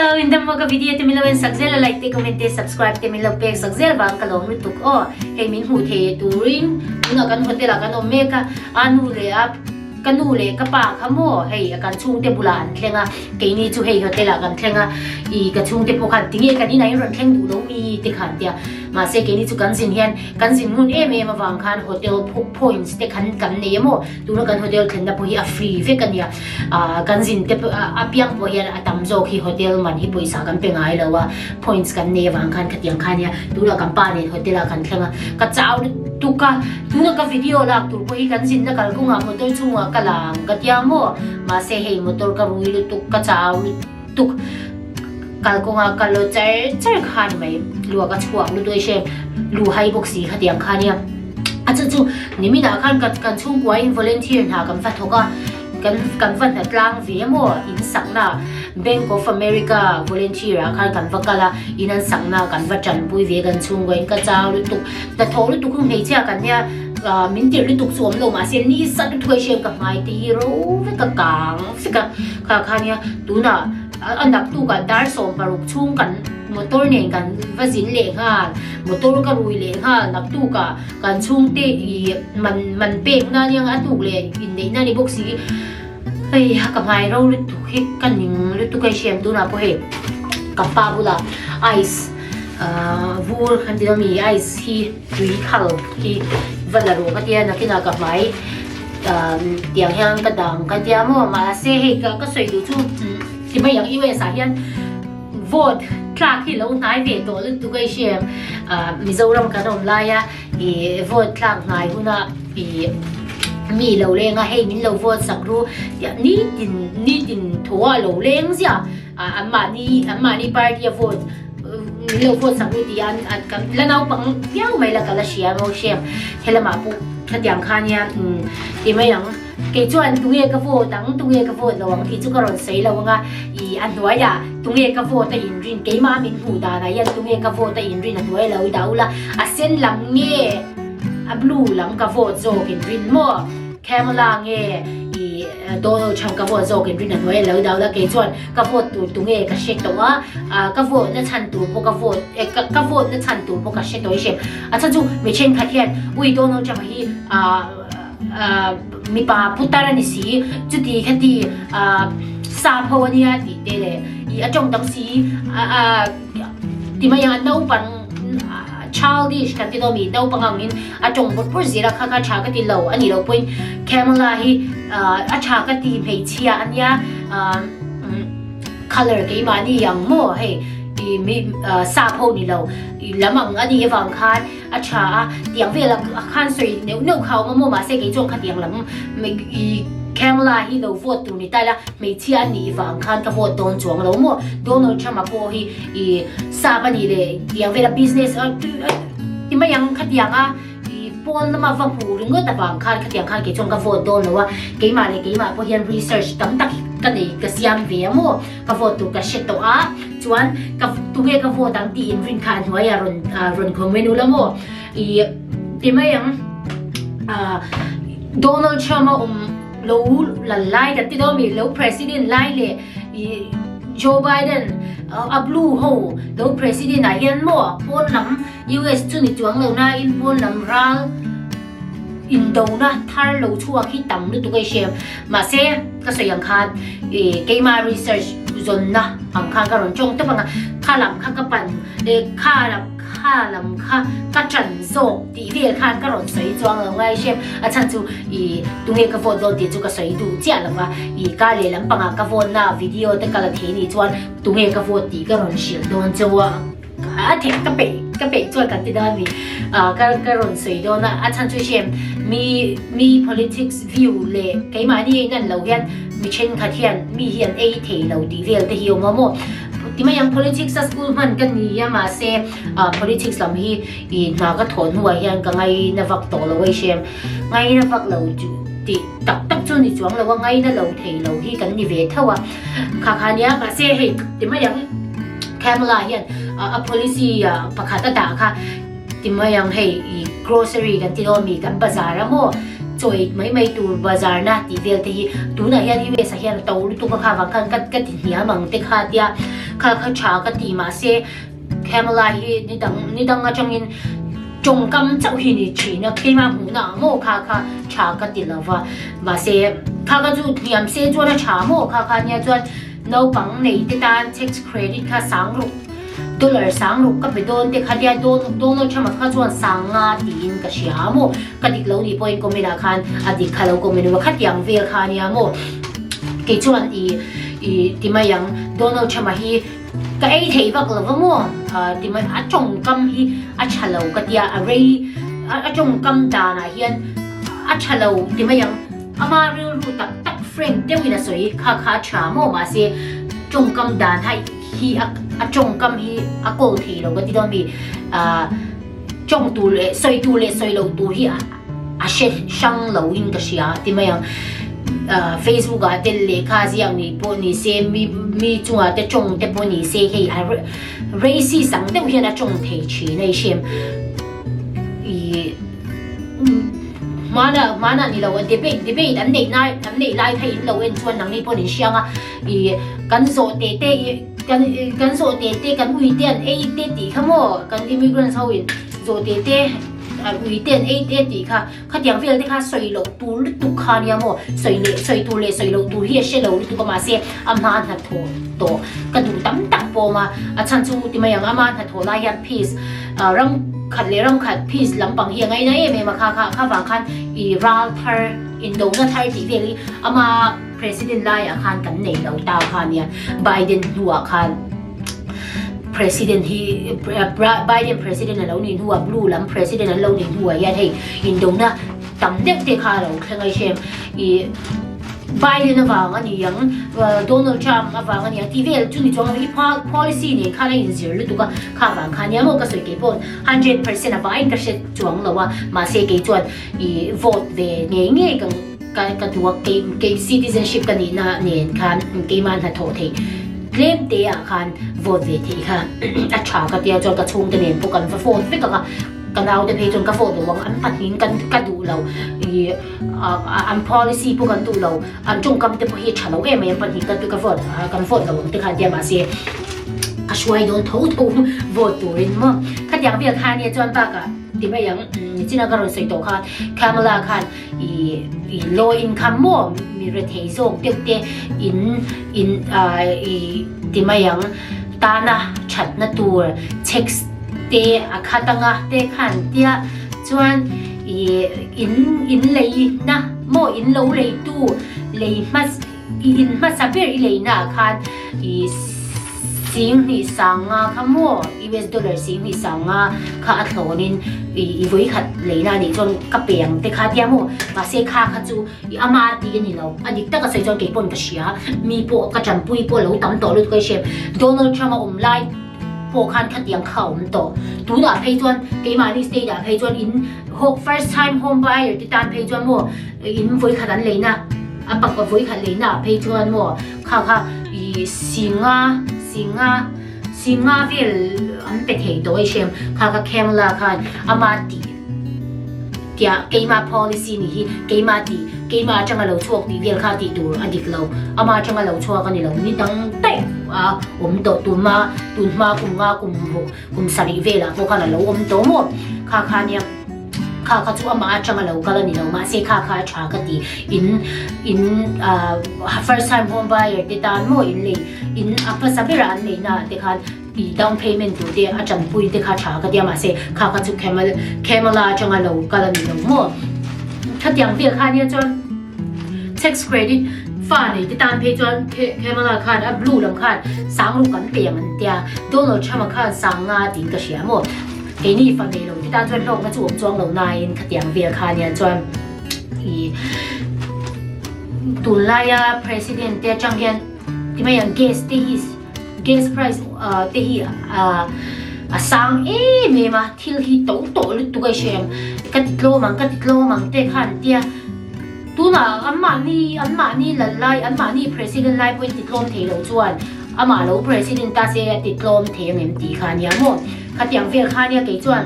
Hello, in the mga video temilo en sakzel like te comment subscribe temilo pe sakzel bang kalong nutuk o hey min hu the turin una kan hotel kan omeka anu le ap kanule kapa kamo hey kan chung te bulan thenga ke ni chu hey hotel kan thenga I ka chung te pokhan tinge kan ni nai ron thleng du lo mi te khan tia ma se ke ni chu kan sin hian kan sin hun em awang khan hotel points te khan kan ne mo tu no kan hotel thenda po hi a free fe kan ya kan sin te apiang po hian atam zo khi hotel man hi poisa kan pe ngai lawa points kan ne awang khan khatiang khan ya tu la kan pa ne hotel kan thenga ka chau tuka tu no ka video lak tu po hi kan sin na kal ku nga motor chunga kalang katya mo ma se hey motor ka rui lu tuk ka chau tuk kal ko nga kalo char khan mai lu ka chuak lu doi she lu hai boxi khatiang khan ya acha chu nimi na khan kan chung kwa in volunteer na kan fa thoka kan fa na tlang ve mo in sakna Bank of America volunteer kan vakala inan sakna kan va chan pui ve kan chung goin ka chau lu tuk ta tho lu tuk hung hei cha kan ya min tir lu tuk som lo ma se ni sa tu thoi she ka mai ti hero ve ka kang fika kha khan ya tu na anak tu ka dar som paruk chung kan motor ne kan vazin le nga motor ka rui le nga nak tu ka kan chung te I man pe na yang atu le in nei na ni boxi hey ha ka mai ro lu tu hi kan ning lu tu kai shem tu na po he ka pa bula ice vur kan ti mi ice hi tui khal hi valaro ka tia na kina ka mai tiang hang ka dang ka tia mo ma se he ka soi du chu ti mai yang iwe sa hian vote trak hi lo nai ve to lu tu kai shem Mizoram ka nom la ya I vote trak ngai huna I mi lo leng a hey min lo vote sakru ni tin thoa lo leng sia amma ni party vote lo vote sakru ti an kan lanau pang piao mai la kala sia mo shem helama pu khatiang khan ya ti mai yang ke chuan tunge ka vote tang tunge ka vote lawang thi chu ka ron sei lawanga I an hnuai ya tunge ka vote ta in rin ke ma min hu da na yan tunge ka vote ta in rin an hnuai lo daula a sen lam nge a blue lam ka vote zo kin rin mo Kamala nge I Donald Trump ka vote zo kin rin an hnuai lo daula ke chuan ka vote tu tunge ka shek to wa ka vote na chan tu po ka vote ka vote na chan tu po ka shek to I shem a cha chu me chen khathian ui Donald Trump hi mi pa putara ni si chuti khati sa phawania ti te le I atong dang si ti ma yang no pang childish kan ti do mi no pang min atong bot por zira kha kha tha ka ti lo ani lo point Kamala hi a tha ka ti phei chia ania color ke ma ni yang mo hey I mi sa pho ni lo lamang ani evang khan a tha tiang ve la khan soi no khau ma ma se ke chong kha tiang lam I Kamala hi lo vote tu ni ta la me chia ni evang khan ka vote don chuang lo mo Donald Trump po hi I sa ba ni le tiang ve la business ti ma yang kha tiang a I pon na ma va pu ring ta bang khan kha tiang khan ke chong ka vote don lo wa ke ma po hian research tam tak ka nei ka siam ve mo ka vote tu ka shet to a chuan ka tunge ka vote ang ti in rin khan hnuai a ron khomenu la mo I ti ma yang Donald Trump lo la lai ka ti do mi lo president lai le Joe Biden a blue ho lo president a hian mo pon lam US chu ni chuang lo na in pon lam ral in do na thar lo chua khi tam lu tu kai shem ma se ka so yang khan ke ma research zon na ang khan ka ron chong ta banga khalam kha ka pan le khalam kha ka chan zo ti ve khan ka ron sei chuang lo ngai shem a chan chu I tunge ka vote do ti chu ka sei du chia la wa I ka le lam panga ka vote na video te kala the ni chuan tunge ka vote ti ka ron shil don chawa a the ka pe chuan ka ti da mi ka ron sei do na a chan chu shem mi politics view le ke ma ni nan lo hian mi chen kha thian mi hian a the lo ti vel te hi mo mo ti ma yang politics sa school man kan ni ya ma se politics lam hi I na ka thon huwa hian ka ngai na vak to lo wei shem ngai na vak lo chu ti tak chu ni chuang lo ngai na lo thei lo hi kan ni ve thawa kha nia ma se he ti ma yang Kamala hian a policy pakhata da kha ti ma yang he grocery kan ti do mi kan bazaar mo joy mai tur bazar na ti vel te hi tu na hian hi sa hian to lu tu ka kha wang kan ka ti hnia mang te kha tia kha cha ka ti ma se Kamala hi ni dang atanginจงกำเจ้าหินิชีนะที่มาหูหนาโมค่ะชากติลาวะมาเสข้าก็จูเนียมเสจวนชาโมค่ะเนี่ยจวนเราปังในติดตาม tax credit ค่ะสังลุก$สังลุกก็ไปโดนแต่ค่ะเดียโดนเราชมาค่ะจวนสังงาตีนกับเชียโมก็ดิกเราดีพอยก็ไม่ได้คันอดีตค่ะเราก็ไม่รู้ว่าคัดยังเวลค่ะเนี่ยโมกิจวันที่มายังโดนเราชมาฮีก็ไอ้ที่ว่าเราโมที่มันจงกำฮีฉลาก็เดียอะไรจงกำดานะเฮียนฉลาที่มันยังมาเรื่องรู้ตักเฟรนด์เดียวกันสวยข้าชาโมมาเสียจงกำดาให้ฮีจงกำฮีโกลทีเราก็ที่ต้องมีจงตูเลสวยตูเลสวยเราตูฮีเช็ดช่างเราอินก็เสียที่มันยังFacebook 啊，这里卡是样你播你些咪种啊，这种这播你些嘿，还 race 上都现在种提起那些，mana你老debate 等你来睇老人做能力播你想啊，跟所爹跟微店 A 爹地看么，跟 immigrant 后人做爹爹。微店 A 啲ค่ะเขาอย่างเวลที่ค่ะสวยหลงตูตุกค่ะเนี่ยโมสวยตูเลยสวยหลงตูเฮียเชลล์ตุกมาเสียอามาหัดโตกระดูตั้มตักโปมาฉันสู้ที่มาอย่างอามาหัดโตลายพีซรังขัดพีซลำปังเฮียไงนะเมมาค่ะฟังคันรัลเทอร์อินโดนีเซียที่เวลีอามา president ไล่อาคารกันในเราตาค่ะเนี่ยไบเดนหัวค่ะpresident Biden president เราหนิหัว blue ลำ president เราหนิหัวยันให้อินโดนะตั้มเด็กข้าเราเคยเชื่อBiden ว่างั้นยัง Donald Trump ว่างั้นยังที่เวลจุดนี้จงมี policy เนี่ยข้าเลยอินสิร์ลุตุกข้าฟังข้าเนี่ยมันก็สวยเก็บปุ่น 100% ว่าอินก็เชื่อจวงเราว่ามาเสียเกี่ยวกับvote เวเงี้ยกันตัวเกี่ยว citizenship กันนี่นะเนี่ยคันเกี่ยมันหัดโทษทีเล่มเดียคันโหวตเวทีค่ะฉากกันเดียวจนกระชุ่มกันเนี่ยพวกกันโหวตฟิกกันเราจะเพจจนกระโหวตหวังอันปัดหินกันดูเราอัน policy พวกกันดูเราอันจงกำเตปเหตุฉลาดไม่ปัดหินกันดูกระโหวตเราที่ขัดเดียมาเสียก็ช่วยโดนทุ่โหวตตัวเองมั้งขัดอย่างเบียร์คันเนี่ยจนปากอะที่ไม่ยังจีน่าก็รู้สึกตัวค่ะคาเมล่าคันlow income มั่วมีเรื่องที่ส่งเด็กที่ไม่ยังตาหน้าชัดนั่นตัวเช็คเตะขัดตั้งเตะขันเดียจวนเลยนะมั่วlowเลยตู้เลยมาสับเปลี่ยนเลยนะคันสิ่งที่สั่งข้ามั่วUS dollar สิ่งที่สั่งข้าอัดโหลนินวิขัดเลยนะนี่จนกระเปียงแต่ข้าเดียมั่วมาเสียข้าจูอามาดีนี่เราอันนี้ตั้งแต่ใส่จนเก็บปนกระเชียมีพวกกระจำปุยพวกเราตั้มต่อเลยก็เชฟโดนัลด์ทรัมป์ไล่พวกคันขัดยังเข้ามันต่อดูด่าเพย์จวนเกี่ยมาดิสเตย์ด่าเพย์จวนfirst time home buyer ที่ตามเพย์จวนมั่ววิขัดนั้นเลยนะปักกับวิขัดเลยนะเพย์จวนมั่วข้าสิงาเวลอันเป็นเหตุโดยเช่นข้าก็แคมลาคันอามาดีเกี่ยเกี่ยมา policy นี่เกี่ยมาจังเราช่วยดีเวลข้าดีดูอันดิกเราอามาจังเราช่วยกันนี่เรานี่ตั้งเต็มผมโตตุนมากุมสารีเวลพวกข้าเราโตหมดข้าเนี่ยข้าจู่อามาจังเราก็เลยนี่เรามาเสียข้าชากตีfirst time home buyer ที่ตามโมเลยภาษาเบรันเลยนะที่ข้าdown payment ตัวเดียอาจารย์ปุยที่ข้าชากตีมาเสียข้าจู่แคมลาจังเราก็เลยนี่เราโมถ้าอย่างเดียวข้าเนี่ยจน tax credit ฟ้าเนี่ยที่ตามเพจจนแคมลาข้าบลูลำข้าสังลูกกันเปียมันเดียโดนเราชอบข้าสังดิ่งกระเชียโม给你发给了，你当做弄个做装楼那因，他两边看呢转，杜拉呀 president 的张天，点么样 gas price 的上没嘛，天气都了都个些，个罗芒的看的，杜那安玛尼来安玛尼 president 来会ติดลมเทลจวนอามาเรา president ตาเสียติดลมเทเงินตีคันยามหมดขัดอย่างเวียข้าเนี่ยกี่จวน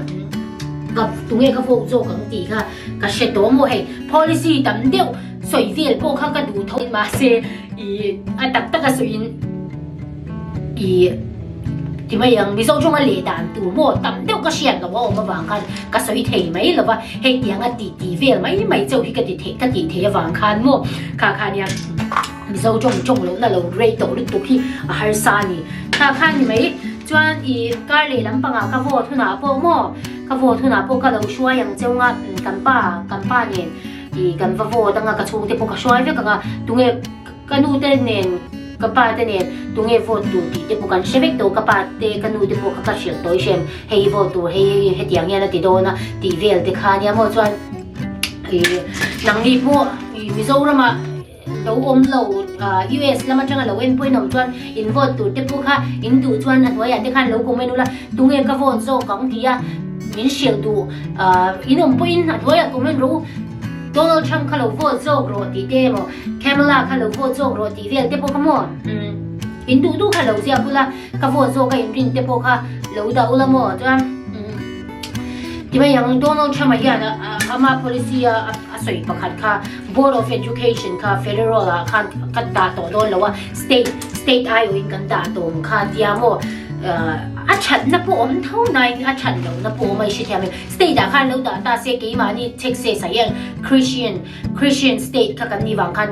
กับตรงนี้ก็โฟกโจกันตีค่ะก็เช็ดตัวโมให้ policy ตั้มเดียวสวยเวียนพวกเขาก็ดูทนมาเซอันตักตะกสวยที่ไม่ยังมีโซช่วงอะไรด่านตัวโมตั้มเดียวก็เชียนหรอว่าออกมาวางกันก็สวยเทไหมหรือว่าเฮ็ดยังตีเวียนไม่เจ้าที่ก็ตีเทวางกันโมค่ะเนี่ยมีโซจงแล้วน่ะเราเรย์ตัวหรือตัวที่หาซานี่ค่ะนี่ไหมจวนการเลี้ยงปังก็โฟทุนาโปโมก็โฟทุนาโปก็เราช่วยยังเจ้างัดกันป้าเนี่ยกันโฟตั้งกระชูที่พวกช่วยเพื่อกันตรงนี้กันดูเต้นเนี่ยกับป้าเต้นเนี่ยตรงนี้โฟดูที่พวกกันเชฟตัวกับป้าเต้กันดูที่พวกเขาเชื่อตัวเช่นให้โฟตัวให้ที่อย่างเงี้ยนะที่โดนนะที่เวลที่ขาเนี่ยโมจวนนังดีพวกมีโซ่ละมาเราเราUS แล้วมันจังเราเอ็นพูดหนุ่มจวนอินโฟตัวที่พวกเขาอินดูจวนหัวอย่างที่ขันเราคงไม่รู้ละตรงนี้ก็โฟนโซ่ของที่มินเชียดูอินนุ่มพูดหัวอย่างคงไม่รู้โดนัลด์ทรัมป์เขาเราโฟนโซ่โรตีเดโมแคมเมล่าเขาเราโฟนโซ่โรตีเดที่พวกเขาโมอินดูเขาเราเสียบุละก็โฟนโซ่ก็อินรินที่พวกเขาเราดาวละโมจวนที่ไม่ยังโดนัลด์ทรัมป์อย่างนะอามา policy สวยประคัดค่ะ Board of Education ค่ะ Federal ค่ะกันดาตัวโดนแล้วว่า State ไอโออินกันดาตัวค่ะที่อาโมอาชันนับผมเท่าไหร่อาชันเรานับผมไม่ใช่ที่อามี State ค่ะเราดาเซกี่มานี่ Texas อย่าง Christian State ค่ะกันนี่บางคัน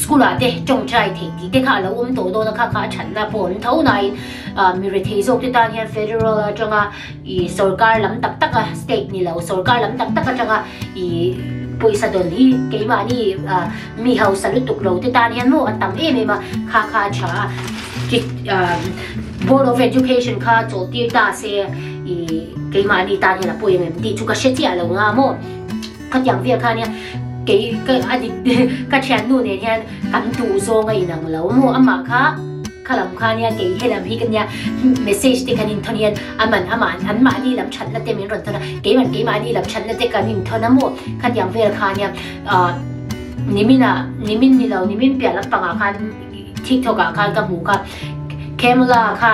สกุลอาเดจงใจที่เด็กค่ะเราตัวนะคะค่ะฉันนับผมเท่าไหร่มีเรทีโซที่ตอนนี้ Federal จังอ่ะสุรการลำตักอ่ะ State นี่เราสุรการลำตักจังอ่ะปุยสะดนที่เกี่ยมานี่มีเฮาสลุตุกเราที่ตอนนี้โน่อันตั้งมาค่ะช้าที่ Board of Education ค่ะโจทย์ตาเสียเกี่ยมานี่ตอนนี้นะปุยเงินที่ชุกเสียที่เรางาโม่ขัดอย่างเวียค่ะเนี่ยก็อันนี้ก็เช่นนู่นเนี่ยกันดูโซงไอ้หนังแล้วโมอามาค่ะขลังค่ะเนี่ยเกี่ยให้ลำพี่กันเนี่ยเมสเซจที่กันอินทอนเนี่ยอามันอันมานี่ลำฉันละเต็มร้อนเท่านั้นเกี่ยมานี่ลำฉันละเต็มกันอินทอนนะโมขัดอย่างเวียค่ะเนี่ยนิมินี่เรานิมินเปลี่ยนลำปังอาคารทิกทอกอาคารกับหมูค่ะแคมล่าค่ะ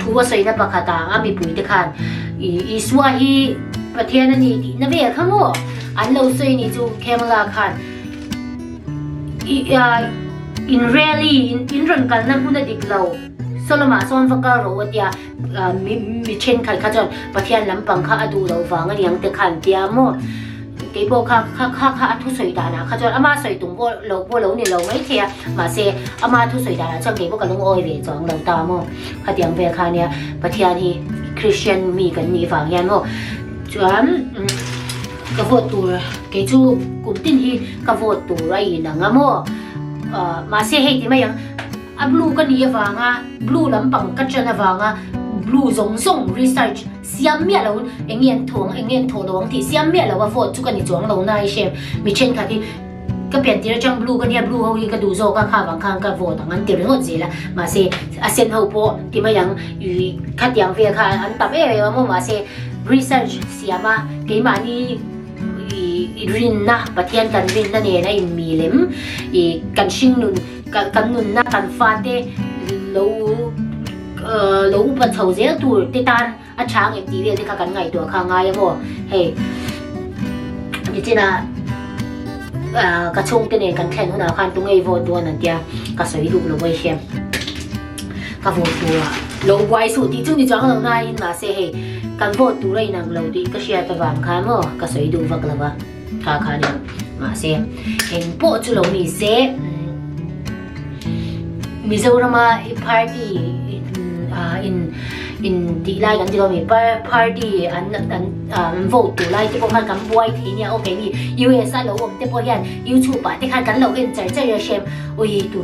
ทัวร์ใส่หน้าปากตาอามีปุ๋ยตะคันสวาฮีประเทศนั้นนี่นั่นเองข้างโม่อันเราใส่นี่จูแคมล่าคันin rally in run กันนั่นพูดดิบเราสลมาส่วนฟังการรู้ว่าเดียมีเช่นขันจนประเทศลำปังข้าดูเราฟังกันยังแต่ขันเดียโม่เกี่ยวกับข้าทุสวยดานะข้าจนอามาสวยตรงพวกเราเนี่ยเราไม่เทียมาเสียอามาทุสวยดานะจังเกี่ยวกับลุงอ้อยเวจองเราตามโม่ข้าเดียงเวข้าเนี่ยประเทศนี้คริสเตียนมีกันนี่ฝั่งยันโม่จวนกบฏตัวเกี่ยวกับกลุ่มที่นี่กบฏตัวไรนังโม่มาเสียให้ที่ไม่ยังบลูกันนี่ฟังบลูลำปังกัจจันฟังบลูส่ง research เสียมเมียเราเงี้ยทวงลงที่เสียมเมียเราว่าโฟดจุกันนี่จวงเราหน้าเชฟมีเช่นค่ะที่ก็เปลี่ยนที่เราจังบลูกันเนี่ยบลูเขาก็ดูโซก็ข้าวบางครั้งก็โฟดงั้นเดี๋ยวเราจะละมาเสียเซนเขาโปที่ไม่ยังอยู่ขัดยังเฟียค่ะอันตับว่ามั่งมาเสีย research เสียมาเกี่ยมานี่รินนะประเทศกันรินนั่นเองนะมีเล่มกันชิงนุนกันนุนนะกันฟาเตเราอุปถัมภ์เจ้าตัวที่ตานอาช้างอย่างดีเลยที่เขากันไงตัวข้างไงยังบ่เฮ้ยจริงๆนะกระชงตัวเนี่ยกันแข่งขนาดการตรงไอ้โวตัวนั่นเดียก็สวยดูเราไว้เชียมก็โวตัวเราไว้สุดที่จุดที่จังเราได้มาเสียเฮ้กันโวตัวไรนั่งเราดีก็เชียร์ตัวบางครั้งมั้งก็สวยดูฟังแล้วว่าข้าเนี่ยมาเสียเห็นโป๊ะจุเรามีเสียมิโซรามาพาร์ตี้in di lai kan di kami party an vote tu lai te ko kan kan buai thi nia okay ni US a lo om te po hian YouTube pa te kan lo en char ya shem oi tu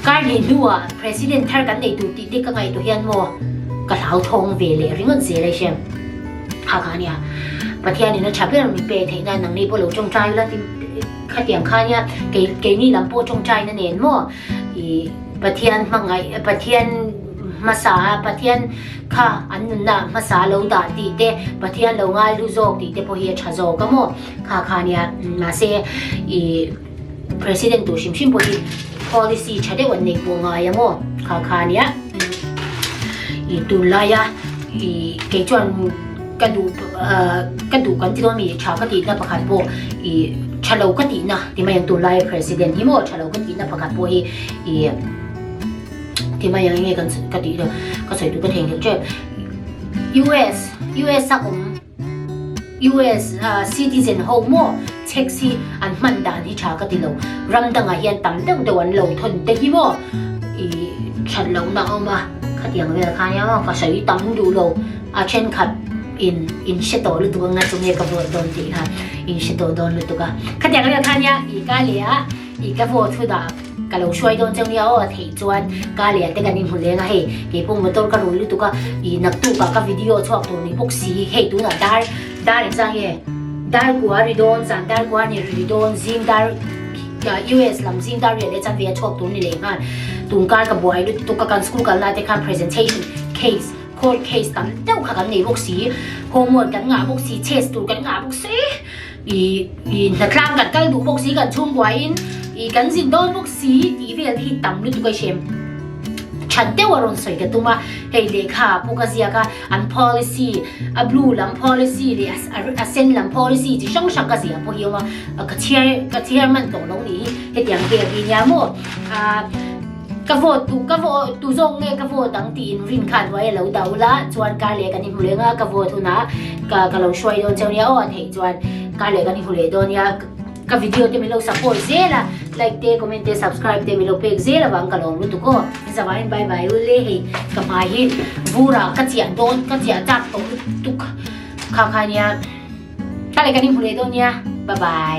kar ni nuwa president thar kan nei tu ti ka ngai tu hian mo ka lau thong ve le ringon se le shem ha ka nia pathian ni na chapen mi pe the na nang ni po lo chong chai la ti kha tiang kha nia ke ni lam po chong chai na nen mo pathian mangai pathianมาสาประเทศค่ะอันนั้นนะมาสาเราด่าตีเตะประเทศเราง่ายรู้โจกตีเตะพอเฮียชาโจก็มั่วค่ะเนี่ยมาเสียpresident ตัวชิมพอดี policy ชาเดวันในบัวงายโมคาเนี้ยอีตุลายะอีเกจวนกระดูกันที่ต้องมีชาวกตินะประกาศโบอีชาโลกตินะที่มายังตุลาย president ที่โมชาโลกตินะประกาศโบอีที่มายังไงกันกติเลยก็ใส่ตัวกระเทงเจ้า US สักUS citizen โฮโมเช็คซีอันมันด่านที่ชาวกติโลรำดังอาเฮียนต่ำดังเดวันโลทนเตฮิโมอีฉันโลนะเอามาขัดยังเวลาขายอ่ะก็ใส่ต่ำดูโลอาเช่นขัดin shito lu tu nga chung ye ka vo don ti ha in shito don lu tu ka khatia ka kha nya i ka lia i ka vo thu da ka lo shoi don chang ya o thei chuan ka lia te ka nin hu le nga he ke pung motor ka lu tu ka i nak tu ka video chok tu ni bok si he tu na dar sang ye dar gua ri don san dar gua ni ri don zin dar US lam zin dar ye le chan ve chok tu ni le nga tung ka ka boy lu tu ka kan school ka la te kan presentation case court case ตั้งเจ้าข้ากันในพวกสีโฮมเวิร์ดกันงาพวกสีเชสตูกันงาพวกสีอีนักล่างกันดูพวกสีกันชุ่มไว้อีกันสินโดนพวกสีอีเวลที่ต่ำลุตุกเชมฉันเต้วรอนใส่กันตัวมาเฮเลขาพวกเสียกันอัน policy อับลูลำ policy เลยอัเซนลำ policy ที่ช่างกันเสียพวกเฮียว่ากระเทียมันตรงนี้เหตุอย่างเดียวกินยาโม่กระโดตูซงเนี่ยกระโดดตั้งตีนริมขัดไว้แล้วเดาละชวนการเลี้ยกันนี่ผู้เลี้ยงกระโดดทุนะก็เราช่วยโดนเจ้าเนี่ยอ่อนให้ชวนการเลี้ยกันนี่ผู้เลี้ยงโดนเนี่ยกับวิดีโอที่มีเรา support เสียละไลค์เตะคอมเมนต์เตะ subscribe เตะมีเราเพจเสียละวังกระลองรู้ตุก็มิสบายบายบายรุ่นเล่ให้กับมาฮิบูรากัจเจียโดนกัจเจียจับตรงตุกข้าวเนี่ยการเลี้ยกันนี่ผู้เลี้ยงโดนเนี่ยบายบาย